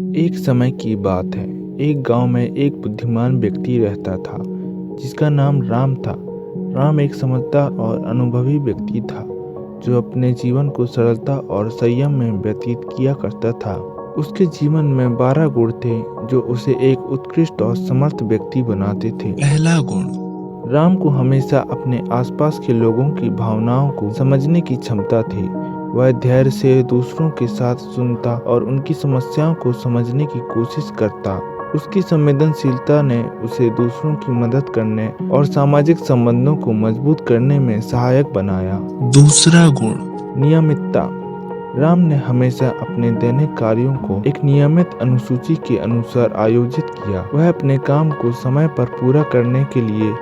एक समय की बात है। एक गांव में एक बुद्धिमान व्यक्ति रहता था जिसका नाम राम था। राम एक समझदार और अनुभवी व्यक्ति था जो अपने जीवन को सरलता और संयम में व्यतीत किया करता था। उसके जीवन में 12 गुण थे जो उसे एक उत्कृष्ट और समर्थ व्यक्ति बनाते थे। पहला गुण, राम को हमेशा अपने आसपास के लोगों की भावनाओं को समझने की क्षमता थी। वह धैर्य से दूसरों के साथ सुनता और उनकी समस्याओं को समझने की कोशिश करता। उसकी संवेदनशीलता ने उसे दूसरों की मदद करने और सामाजिक संबंधों को मजबूत करने में सहायक बनाया। दूसरा गुण, नियमितता। राम ने हमेशा अपने दैनिक कार्यों को एक नियमित अनुसूची के अनुसार आयोजित किया। वह अपने काम को समय पर पूरा करने के लिए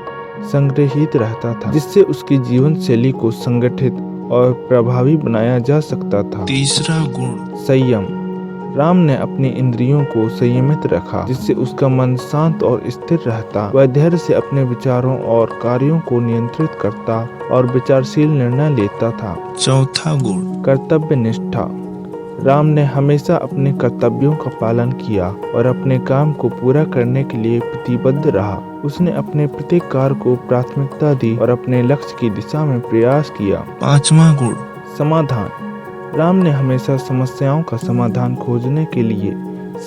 संग्रहित रहता था, जिससे उसकी जीवन शैली को संगठित और प्रभावी बनाया जा सकता था। तीसरा गुण, संयम। राम ने अपनी इंद्रियों को संयमित रखा, जिससे उसका मन शांत और स्थिर रहता। वह धैर्य से अपने विचारों और कार्यों को नियंत्रित करता और विचारशील निर्णय लेता था। चौथा गुण, कर्तव्य निष्ठा। राम ने हमेशा अपने कर्तव्यों का पालन किया और अपने काम को पूरा करने के लिए प्रतिबद्ध रहा। उसने अपने प्रत्येक कार्य को प्राथमिकता दी और अपने लक्ष्य की दिशा में प्रयास किया। पांचवा गुण, समाधान। राम ने हमेशा समस्याओं का समाधान खोजने के लिए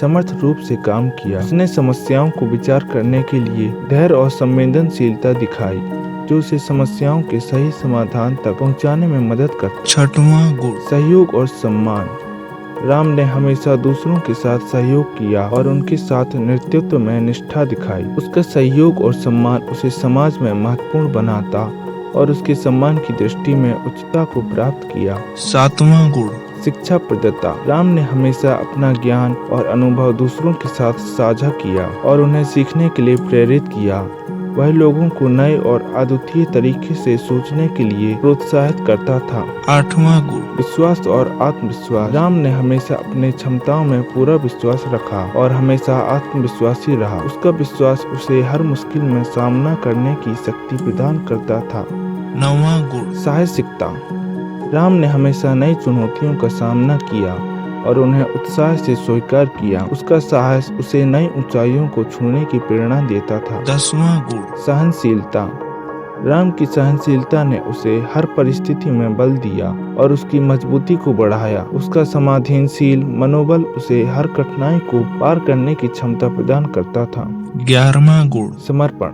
समर्थ रूप से काम किया। उसने समस्याओं को विचार करने के लिए धैर्य और संवेदनशीलता दिखाई, जो उसे समस्याओं के सही समाधान तक पहुंचाने में मदद करता। छठवां गुण, सहयोग और सम्मान। राम ने हमेशा दूसरों के साथ सहयोग किया और उनके साथ नेतृत्व में निष्ठा दिखाई। उसका सहयोग और सम्मान उसे समाज में महत्वपूर्ण बनाता और उसके सम्मान की दृष्टि में उच्चता को प्राप्त किया। सातवां गुण, शिक्षा प्रदाता। राम ने हमेशा अपना ज्ञान और अनुभव दूसरों के साथ साझा किया और उन्हें सीखने के लिए प्रेरित किया। वह लोगों को नए और अद्वितीय तरीके से सोचने के लिए प्रोत्साहित करता था। आठवां गुण, विश्वास और आत्मविश्वास। राम ने हमेशा अपनी क्षमताओं में पूरा विश्वास रखा और हमेशा आत्मविश्वासी रहा। उसका विश्वास उसे हर मुश्किल में सामना करने की शक्ति प्रदान करता था। नौवां गुण, साहसिकता। राम ने हमेशा नई चुनौतियों का सामना किया और उन्हें उत्साह से स्वीकार किया। उसका साहस उसे नई ऊंचाइयों को छूने की प्रेरणा देता था। दसवां गुण, सहनशीलता। राम की सहनशीलता ने उसे हर परिस्थिति में बल दिया और उसकी मजबूती को बढ़ाया। उसका समाधानशील मनोबल उसे हर कठिनाई को पार करने की क्षमता प्रदान करता था। 11वां गुण, समर्पण।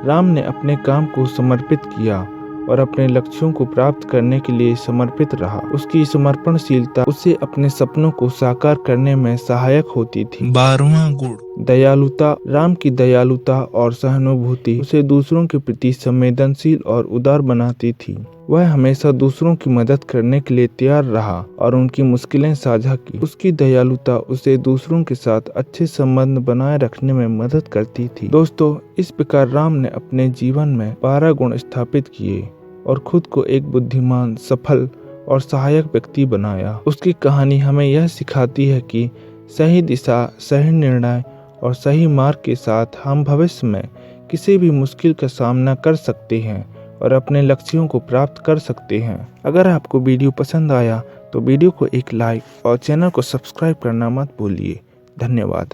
राम ने अपने काम को समर्पित किया और अपने लक्ष्यों को प्राप्त करने के लिए समर्पित रहा। उसकी समर्पणशीलता उसे अपने सपनों को साकार करने में सहायक होती थी। 12वां गुण, दयालुता। राम की दयालुता और सहानुभूति उसे दूसरों के प्रति संवेदनशील और उदार बनाती थी। वह हमेशा दूसरों की मदद करने के लिए तैयार रहा और उनकी मुश्किलें साझा की। उसकी दयालुता उसे दूसरों के साथ अच्छे संबंध बनाए रखने में मदद करती थी। दोस्तों, इस प्रकार राम ने अपने जीवन में 12 गुण स्थापित किए और खुद को एक बुद्धिमान, सफल और सहायक व्यक्ति बनाया। उसकी कहानी हमें यह सिखाती है कि सही दिशा, सही निर्णय और सही मार्ग के साथ हम भविष्य में किसी भी मुश्किल का सामना कर सकते हैं और अपने लक्ष्यों को प्राप्त कर सकते हैं। अगर आपको वीडियो पसंद आया तो वीडियो को एक लाइक और चैनल को सब्सक्राइब करना मत भूलिए। धन्यवाद।